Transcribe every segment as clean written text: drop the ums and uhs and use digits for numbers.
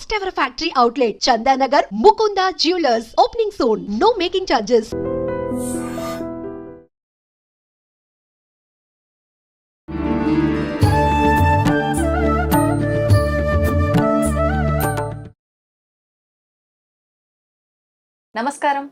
First ever factory outlet, Chandanagar, Mukunda Jewelers. Opening soon. No making charges. నమస్కారం,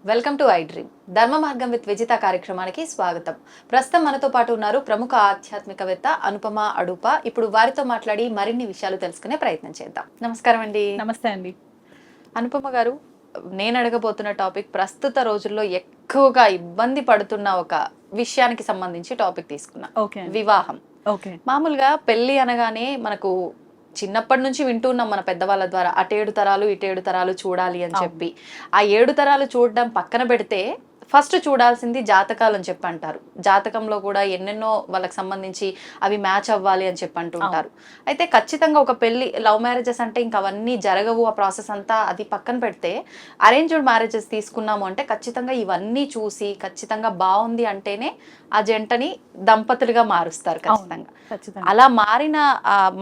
welcome to I dream. ధర్మ మార్గం with Vijitha కార్యక్రమానికి స్వాగతం. ప్రస్తుతం మనతో పాటు ఉన్నారు ప్రముఖ ఆధ్యాత్మికవేత్త అనుపమ అడూప. ఇప్పుడు వారితో మాట్లాడి మరిన్ని విషయాలు తెలుసుకునే ప్రయత్నం చేద్దాం. నమస్కారం అండి. నమస్తే అండి. అనుపమ గారు, నేను అడగబోతున్న టాపిక్ ప్రస్తుత రోజుల్లో ఎక్కువగా ఇబ్బంది పడుతున్న ఒక విషయానికి సంబంధించి టాపిక్ తీసుకున్నా. వివాహం. మామూలుగా పెళ్లి అనగానే మనకు చిన్నప్పటి నుంచి వింటున్నాం మన పెద్దవాళ్ళ ద్వారా, అటేడు తరాలు ఇటేడు తరాలు చూడాలి అని చెప్పి. ఆ 7 తరాలు చూడడం పక్కన పెడితే ఫస్ట్ చూడాల్సింది జాతకాలు అని చెప్పి అంటారు. జాతకంలో కూడా ఎన్నెన్నో వాళ్ళకి సంబంధించి అవి మ్యాచ్ అవ్వాలి అని చెప్పి అంటుంటారు. అయితే ఖచ్చితంగా ఒక పెళ్లి, లవ్ మ్యారేజెస్ అంటే ఇంకా అవన్నీ జరగవు, ఆ ప్రాసెస్ అంతా అది పక్కన పెడితే అరేంజ్డ్ మ్యారేజెస్ తీసుకున్నాము అంటే ఖచ్చితంగా ఇవన్నీ చూసి ఖచ్చితంగా బాగుంది అంటేనే ఆ జంటని దంపతులుగా మారుస్తారు ఖచ్చితంగా. అలా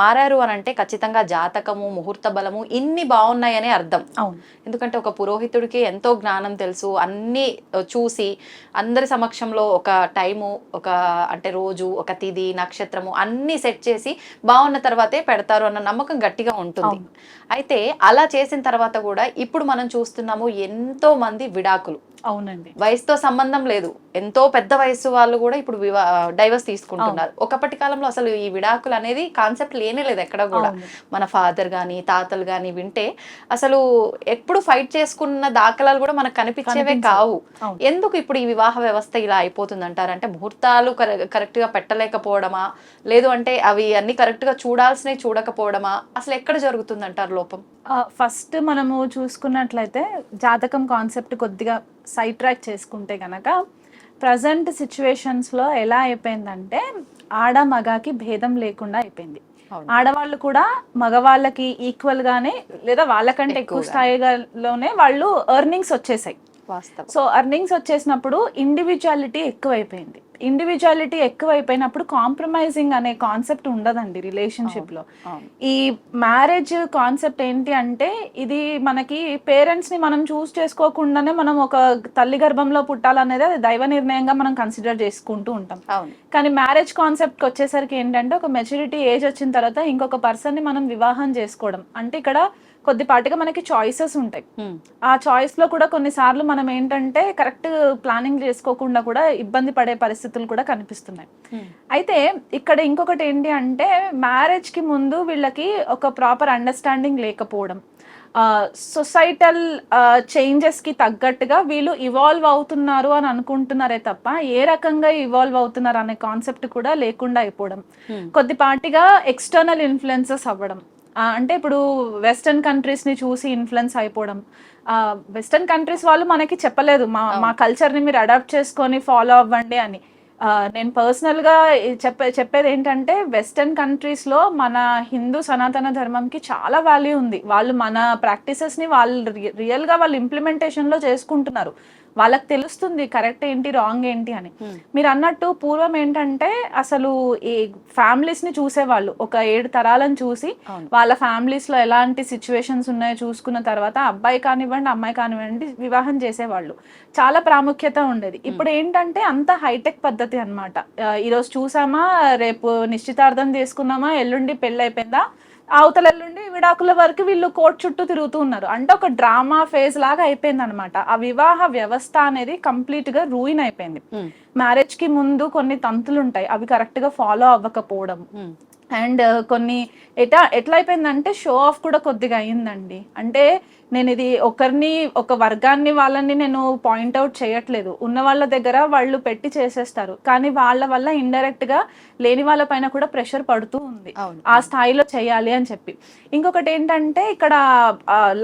మారారు అని అంటే ఖచ్చితంగా జాతకము, ముహూర్త బలము ఇన్ని బాగున్నాయనే అర్థం. ఎందుకంటే ఒక పురోహితుడికి ఎంతో జ్ఞానం తెలుసు, అన్ని చూసి అందరి సమక్షంలో ఒక టైము, ఒక అంటే రోజు, ఒక తిథి, నక్షత్రము అన్ని సెట్ చేసి బాగున్న తర్వాతే పెడతారు అన్న నమ్మకం గట్టిగా ఉంటుంది. అయితే అలా చేసిన తర్వాత కూడా ఇప్పుడు మనం చూస్తున్నాము ఎంతో మంది విడాకులు. అవునండి, వయసుతో సంబంధం లేదు, ఎంతో పెద్ద వయసు వాళ్ళు కూడా ఇప్పుడు డైవర్స్ తీసుకుంటున్నారు. ఒకప్పటి కాలంలో అసలు ఈ విడాకులు అనేది కాన్సెప్ట్ లేనే లేదు ఎక్కడ కూడా. మన ఫాదర్ గాని తాతలు గాని వింటే అసలు ఎప్పుడు ఫైట్ చేసుకున్న దాఖలాలు కూడా మనకు కనిపించేవే కావు. ఎందుకు ఇప్పుడు ఈ వివాహ వ్యవస్థ ఇలా అయిపోతుంది అంటారంటే ముహూర్తాలు కరెక్ట్ గా పెట్టలేకపోవడమా, లేదు అంటే అవి అన్ని కరెక్ట్ గా చూడాల్సినవి చూడకపోవడమా, అసలు ఎక్కడ జరుగుతుంది అంటారు లోపం? ఫస్ట్ మనము చూసుకున్నట్లయితే జాతకం కాన్సెప్ట్ కొద్దిగా సైడ్ ట్రాక్ చేసుకుంటే గనక ప్రజెంట్ సిచ్యువేషన్స్లో ఎలా అయిపోయిందంటే ఆడ మగాకి భేదం లేకుండా అయిపోయింది. ఆడవాళ్ళు కూడా మగవాళ్ళకి ఈక్వల్ గానే లేదా వాళ్ళకంటే ఎక్కువ స్థాయిలోనే వాళ్ళు ఎర్నింగ్స్ వచ్చేసాయి. సో ఎర్నింగ్స్ వచ్చేసినప్పుడు ఇండివిజువాలిటీ ఎక్కువైపోయింది. ఇండివిజువాలిటీ ఎక్కువైపోయినప్పుడు కాంప్రమైజింగ్ అనే కాన్సెప్ట్ ఉండదండి రిలేషన్షిప్ లో. ఈ మ్యారేజ్ కాన్సెప్ట్ ఏంటి అంటే ఇది మనకి పేరెంట్స్ ని మనం చూస్ చేసుకోకుండానే మనం ఒక తల్లి గర్భంలో పుట్టాలనేది అది దైవ నిర్ణయంగా మనం కన్సిడర్ చేసుకుంటూ ఉంటాం. కానీ మ్యారేజ్ కాన్సెప్ట్ వచ్చేసరికి ఏంటంటే ఒక మెచ్యూరిటీ ఏజ్ వచ్చిన తర్వాత ఇంకొక పర్సన్ ని మనం వివాహం చేసుకోవడం అంటే ఇక్కడ కొద్దిపాటిగా మనకి చాయిసెస్ ఉంటాయి. ఆ చాయిస్ లో కూడా కొన్నిసార్లు మనం ఏంటంటే కరెక్ట్ ప్లానింగ్ చేసుకోకుండా కూడా ఇబ్బంది పడే పరిస్థితులు కూడా కనిపిస్తున్నాయి. అయితే ఇక్కడ ఇంకొకటి ఏంటి అంటే మ్యారేజ్ కి ముందు వీళ్ళకి ఒక ప్రాపర్ అండర్స్టాండింగ్ లేకపోవడం, సొసైటల్ చేంజెస్ కి తగ్గట్టుగా వీళ్ళు ఇవాల్వ్ అవుతున్నారు అని అనుకుంటున్నారే తప్ప ఏ రకంగా ఇవాల్వ్ అవుతున్నారు అనే కాన్సెప్ట్ కూడా లేకుండా అయిపోవడం, కొద్దిపాటిగా ఎక్స్టర్నల్ ఇన్ఫ్లుయెన్సెస్ అవ్వడం. అంటే ఇప్పుడు వెస్టర్న్ కంట్రీస్ ని చూసి ఇన్ఫ్లుయెన్స్ అయిపోవడం. వెస్టర్న్ కంట్రీస్ వాళ్ళు మనకి చెప్పలేదు మా కల్చర్ ని మీరు అడాప్ట్ చేసుకొని ఫాలో అవ్వండి అని. నేను పర్సనల్ గా చెప్పేది ఏంటంటే వెస్టర్న్ కంట్రీస్ లో మన హిందూ సనాతన ధర్మంకి చాలా వాల్యూ ఉంది. వాళ్ళు మన ప్రాక్టీసెస్ ని వాళ్ళు రియల్ గా వాళ్ళు ఇంప్లిమెంటేషన్ లో చేసుకుంటున్నారు. వాళ్ళకి తెలుస్తుంది కరెక్ట్ ఏంటి రాంగ్ ఏంటి అని. మీరు అన్నట్టు పూర్వం ఏంటంటే అసలు ఈ ఫ్యామిలీస్ ని చూసేవాళ్ళు, ఒక 7 తరాలను చూసి వాళ్ళ ఫ్యామిలీస్ లో ఎలాంటి సిచ్యువేషన్స్ ఉన్నాయో చూసుకున్న తర్వాత అబ్బాయి కానివ్వండి అమ్మాయి కానివ్వండి వివాహం చేసేవాళ్ళు. చాలా ప్రాముఖ్యత ఉండేది. ఇప్పుడు ఏంటంటే అంత హైటెక్ పద్ధతి అన్నమాట. ఈరోజు చూసామా, రేపు నిశ్చితార్థం చేసుకున్నామా, ఎల్లుండి పెళ్ళి అయిపోయిందా, అవతల ఎల్లుండి విడాకుల వరకు వీళ్ళు కోర్టు చుట్టూ తిరుగుతూ ఉన్నారు. అంటే ఒక డ్రామా ఫేజ్ లాగా అయిపోయింది అనమాట. ఆ వివాహ వ్యవస్థ అనేది కంప్లీట్ గా రూయిన్ అయిపోయింది. మ్యారేజ్ కి ముందు కొన్ని తంతులు ఉంటాయి, అవి కరెక్ట్ గా ఫాలో అవ్వకపోవడం. అండ్ కొన్ని ఎట్లా అయిపోయిందంటే షో ఆఫ్ కూడా కొద్దిగా అయిందండి. అంటే నేను ఇది ఒకరిని ఒక వర్గాన్ని వాళ్ళని నేను పాయింట్అవుట్ చేయట్లేదు, ఉన్న వాళ్ళ దగ్గర వాళ్ళు పెట్టి చేసేస్తారు, కానీ వాళ్ళ వల్ల ఇండైరెక్ట్ గా లేని వాళ్ళ పైన కూడా ప్రెషర్ పడుతూ ఉంది ఆ స్థాయిలో చేయాలి అని చెప్పి. ఇంకొకటి ఏంటంటే ఇక్కడ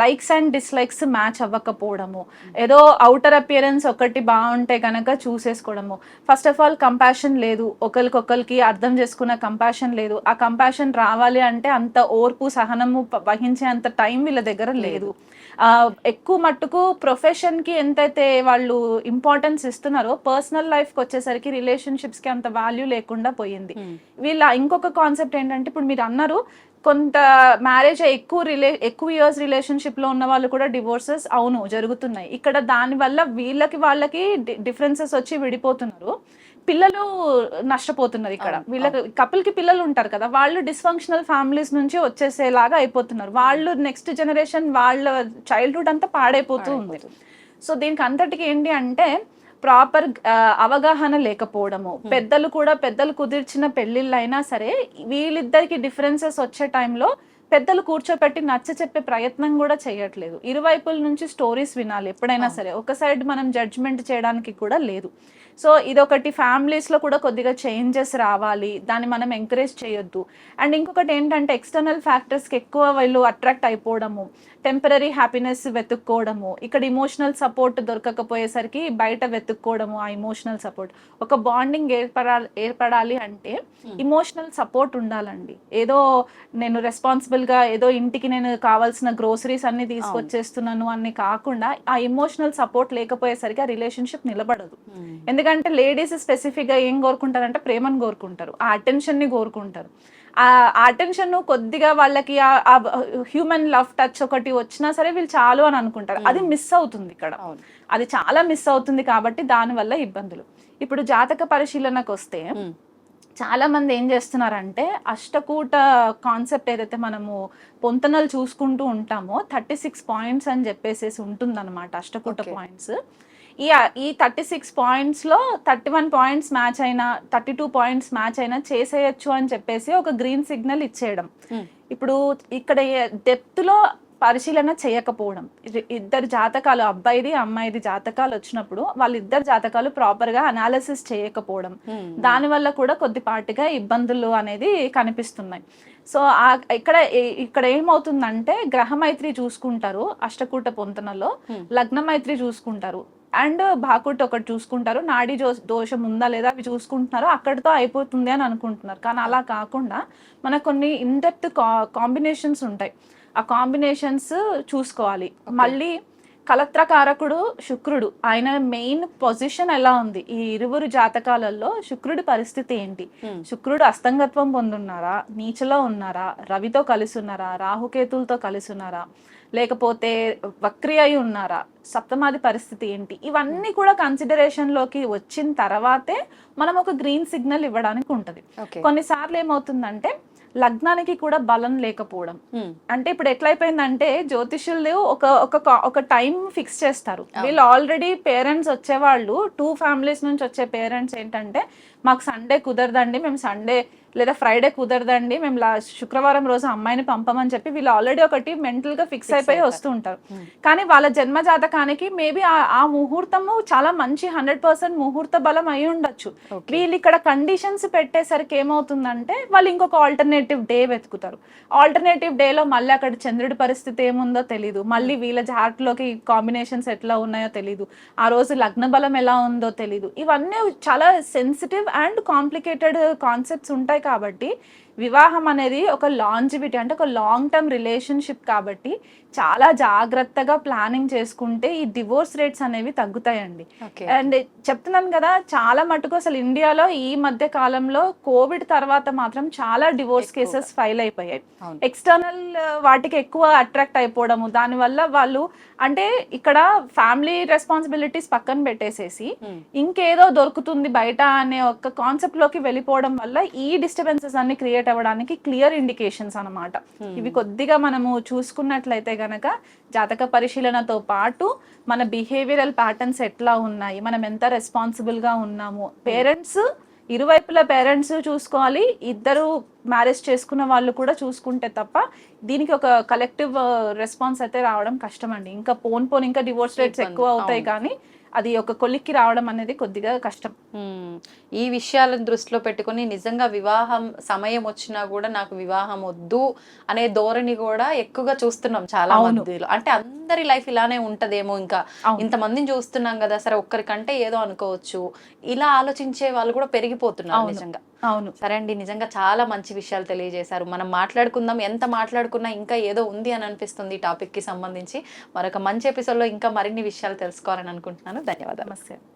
లైక్స్ అండ్ డిస్లైక్స్ మ్యాచ్ అవ్వకపోవడము, ఏదో అవుటర్ అపియరెన్స్ ఒకటి బాగుంటే కనుక చూసేసుకోవడము. ఫస్ట్ ఆఫ్ ఆల్ కంపాషన్ లేదు, ఒకరికొకరికి అర్థం చేసుకున్న కంపాషన్ లేదు. ఆ కంపాషన్ రావాలి అంటే అంత ఓర్పు సహనము వహించే అంత టైం వీళ్ళ దగ్గర లేదు. ఎక్కువ మట్టుకు ప్రొఫెషన్ కి ఎంతైతే వాళ్ళు ఇంపార్టెన్స్ ఇస్తున్నారో పర్సనల్ లైఫ్ కి వచ్చేసరికి రిలేషన్షిప్స్ కి అంత వాల్యూ లేకుండా పోయింది. వీళ్ళ ఇంకొక కాన్సెప్ట్ ఏంటంటే ఇప్పుడు మీరు అన్నారు కొంత మ్యారేజ్ ఎక్కువ ఇయర్స్ రిలేషన్షిప్ లో ఉన్న వాళ్ళు కూడా డివోర్సెస్ అవును జరుగుతున్నాయి. ఇక్కడ దానివల్ల వాళ్ళకి డిఫరెన్సెస్ వచ్చి విడిపోతున్నారు, పిల్లలు నష్టపోతున్నారు. ఇక్కడ వీళ్ళకి కపుల్ కి పిల్లలు ఉంటారు కదా, వాళ్ళు డిస్ఫంక్షనల్ ఫ్యామిలీస్ నుంచి వచ్చేసేలాగా అయిపోతున్నారు. వాళ్ళు నెక్స్ట్ జనరేషన్ వాళ్ళ చైల్డ్హుడ్ అంతా పాడైపోతూ ఉంది. సో దీనికి అంతటికి ఏంటి అంటే ప్రాపర్ అవగాహన లేకపోవడము, పెద్దలు కుదిర్చిన పెళ్లిళ్ళు అయినా సరే వీళ్ళిద్దరికి డిఫరెన్సెస్ వచ్చే టైంలో పెద్దలు కూర్చోపెట్టి నచ్చ చెప్పే ప్రయత్నం కూడా చేయట్లేదు. ఇరువైపుల నుంచి స్టోరీస్ వినాలి ఎప్పుడైనా సరే, ఒక సైడ్ మనం జడ్జ్మెంట్ చేయడానికి కూడా లేదు. సో ఇదొకటి ఫ్యామిలీస్ లో కూడా కొద్దిగా చేంజెస్ రావాలి, దాన్ని మనం ఎంకరేజ్ చేయొద్దు. అండ్ ఇంకొకటి ఏంటంటే ఎక్స్టర్నల్ ఫ్యాక్టర్స్ కి ఎక్కువ వీళ్ళు అట్రాక్ట్ అయిపోవడము, టెంపరీ హ్యాపీనెస్ వెతుక్కోవడము, ఇక్కడ ఇమోషనల్ సపోర్ట్ దొరకకపోయేసరికి బయట వెతుక్కోవడము. ఆ ఇమోషనల్ సపోర్ట్, ఒక బాండింగ్ ఏర్పడాలి అంటే ఇమోషనల్ సపోర్ట్ ఉండాలండి. ఏదో నేను రెస్పాన్సిబుల్ గా ఏదో ఇంటికి నేను కావాల్సిన గ్రోసరీస్ అన్ని తీసుకొచ్చేస్తున్నాను అని కాకుండా ఆ ఇమోషనల్ సపోర్ట్ లేకపోయేసరికి ఆ రిలేషన్షిప్ నిలబడదు. ఎందుకంటే లేడీస్ స్పెసిఫిక్ గా ఏం కోరుకుంటారంటే ప్రేమను కోరుకుంటారు, ఆ అటెన్షన్ ని కోరుకుంటారు. ఆ అటెన్షన్ కొద్దిగా వాళ్ళకి ఆ హ్యూమన్ లవ్ టచ్ ఒకటి వచ్చినా సరే వీళ్ళు చాలు అని అనుకుంటారు. అది మిస్ అవుతుంది ఇక్కడ, అది చాలా మిస్ అవుతుంది. కాబట్టి దానివల్ల ఇబ్బందులు. ఇప్పుడు జాతక పరిశీలనకు వస్తే చాలా మంది ఏం చేస్తున్నారంటే అష్టకూట కాన్సెప్ట్ ఏదైతే మనము పొంతనలు చూసుకుంటూ ఉంటామో 36 పాయింట్స్ అని చెప్పేసి ఉంటుందన్నమాట. అష్టకూట పాయింట్స్, ఈ 36 పాయింట్స్ లో 31 పాయింట్స్ మ్యాచ్ అయినా 32 పాయింట్స్ మ్యాచ్ అయినా చేసేయచ్చు అని చెప్పేసి ఒక గ్రీన్ సిగ్నల్ ఇచ్చేయడం. ఇప్పుడు ఇక్కడ డెప్త్ లో పరిశీలన చేయకపోవడం, ఇద్దరు జాతకాలు అబ్బాయిది అమ్మాయిది జాతకాలు వచ్చినప్పుడు వాళ్ళిద్దరు జాతకాలు ప్రాపర్ గా అనాలిసిస్ చేయకపోవడం, దానివల్ల కూడా కొద్దిపాటిగా ఇబ్బందులు అనేది కనిపిస్తున్నాయి. సో ఇక్కడ ఏమవుతుందంటే గ్రహమైత్రి చూసుకుంటారు అష్టకూట పొంతనలో, లగ్నమైత్రి చూసుకుంటారు అండ్ భాకుట్ ఒకటి చూసుకుంటారు, నాడీ దోషం ఉందా లేదా అవి చూసుకుంటున్నారు, అక్కడితో అయిపోతుంది అని అనుకుంటున్నారు. కానీ అలా కాకుండా మనకు కొన్ని ఇన్డెప్త్ కాంబినేషన్స్ ఉంటాయి, ఆ కాంబినేషన్స్ చూసుకోవాలి. మళ్ళీ కలత్రకారకుడు శుక్రుడు, ఆయన మెయిన్ పొజిషన్ ఎలా ఉంది, ఈ ఇరువురు జాతకాలలో శుక్రుడి పరిస్థితి ఏంటి, శుక్రుడు అస్తంగత్వం పొందున్నారా, నీచలో ఉన్నారా, రవితో కలిసి ఉన్నారా, రాహుకేతులతో కలిసి ఉన్నారా, లేకపోతే వక్రి అయి ఉన్నారా, సప్తమాది పరిస్థితి ఏంటి, ఇవన్నీ కూడా కన్సిడరేషన్ లోకి వచ్చిన తర్వాతే మనం ఒక గ్రీన్ సిగ్నల్ ఇవ్వడానికి ఉంటది. కొన్నిసార్లు ఏమవుతుందంటే లగ్నానికి కూడా బలం లేకపోవడం, అంటే ఇప్పుడు ఎట్లయిపోయిందంటే జ్యోతిష్యులు ఒక టైం ఫిక్స్ చేస్తారు. వీళ్ళు ఆల్రెడీ పేరెంట్స్ వచ్చేవాళ్ళు 2 ఫ్యామిలీస్ నుంచి వచ్చే పేరెంట్స్ ఏంటంటే మాకు సండే కుదరదండి, మేము సండే లేదా ఫ్రైడే కుదరదండి, మేము శుక్రవారం రోజు అమ్మాయిని పంపమని చెప్పి వీళ్ళు ఆల్రెడీ ఒకటి మెంటల్ గా ఫిక్స్ అయిపోయి వస్తూ ఉంటారు. కానీ వాళ్ళ జన్మ జాతకానికి మేబీ ఆ ముహూర్తము చాలా మంచి 100% ముహూర్త బలం అయి ఉండొచ్చు. వీళ్ళు ఇక్కడ కండిషన్స్ పెట్టేసరికి ఏమవుతుందంటే వాళ్ళు ఇంకొక ఆల్టర్నేటివ్ డే వెతుకుతారు. ఆల్టర్నేటివ్ డేలో మళ్ళీ అక్కడ చంద్రుడి పరిస్థితి ఏముందో తెలీదు, మళ్ళీ వీళ్ళ చార్ట్ లోకి కాంబినేషన్స్ ఎట్లా ఉన్నాయో తెలీదు, ఆ రోజు లగ్న బలం ఎలా ఉందో తెలీదు. ఇవన్నీ చాలా సెన్సిటివ్ అండ్ కాంప్లికేటెడ్ కాన్సెప్ట్స్ ఉంటాయి. కాబట్టి వివాహం అనేది ఒక లాంజివిటీ అంటే ఒక లాంగ్ టర్మ్ రిలేషన్షిప్ కాబట్టి చాలా జాగ్రత్తగా ప్లానింగ్ చేసుకుంటే ఈ డివోర్స్ రేట్స్ అనేవి తగ్గుతాయండి. అండ్ చెప్తున్నాను కదా, చాలా మటుకు అసలు ఇండియాలో ఈ మధ్య కాలంలో కోవిడ్ తర్వాత మాత్రం చాలా డివోర్స్ కేసెస్ ఫైల్ అయిపోయాయి. ఎక్స్టర్నల్ వాటికి ఎక్కువ అట్రాక్ట్ అయిపోవడము, దానివల్ల వాళ్ళు అంటే ఇక్కడ ఫ్యామిలీ రెస్పాన్సిబిలిటీస్ పక్కన పెట్టేసేసి ఇంకేదో దొరుకుతుంది బయట అనే ఒక కాన్సెప్ట్ లోకి వెళ్ళిపోవడం వల్ల ఈ డిస్టర్బెన్సెస్ అన్ని క్రియేట్ అవ్వడానికి క్లియర్ ఇండికేషన్స్ అన్నమాట. ఇవి కొద్దిగా మనము చూసుకున్నట్లయితే గనక జాతక పరిశీలనతో పాటు మన బిహేవియరల్ ప్యాటర్న్స్ ఎట్లా ఉన్నాయి, మనం ఎంత రెస్పాన్సిబుల్ గా ఉన్నాము, పేరెంట్స్ ఇరువైపుల పేరెంట్స్ చూసుకోవాలి, ఇద్దరు మ్యారేజ్ చేసుకున్న వాళ్ళు కూడా చూసుకుంటే తప్ప దీనికి ఒక కలెక్టివ్ రెస్పాన్స్ అయితే రావడం కష్టం అండి. ఇంకా పోన్ ఇంకా డివోర్స్ రేట్స్ ఎక్కువ అవుతాయి, కానీ అది ఒక కొలిక్కి రావడం అనేది కొద్దిగా కష్టం. ఈ విషయాలను దృష్టిలో పెట్టుకుని నిజంగా వివాహం సమయం వచ్చినా కూడా నాకు వివాహం వద్దు అనే ధోరణి కూడా ఎక్కువగా చూస్తున్నాం చాలా మందిలో. అంటే అందరి లైఫ్ ఇలానే ఉంటదేమో, ఇంకా ఇంతమందిని చూస్తున్నాం కదా, సరే ఒక్కరికంటే ఏదో అనుకోవచ్చు, ఇలా ఆలోచించే వాళ్ళు కూడా పెరిగిపోతున్నారు నిజంగా. అవును, సరే అండి, నిజంగా చాలా మంచి విషయాలు తెలియజేశారు. మనం మాట్లాడుకుందాం, ఎంత మాట్లాడుకున్నా ఇంకా ఏదో ఉంది అని అనిపిస్తుంది ఈ టాపిక్ కి సంబంధించి. మరొక మంచి ఎపిసోడ్ లో ఇంకా మరిన్ని విషయాలు తెలుసుకోవాలని అనుకుంటున్నాను. ధన్యవాదాలు. నమస్తే.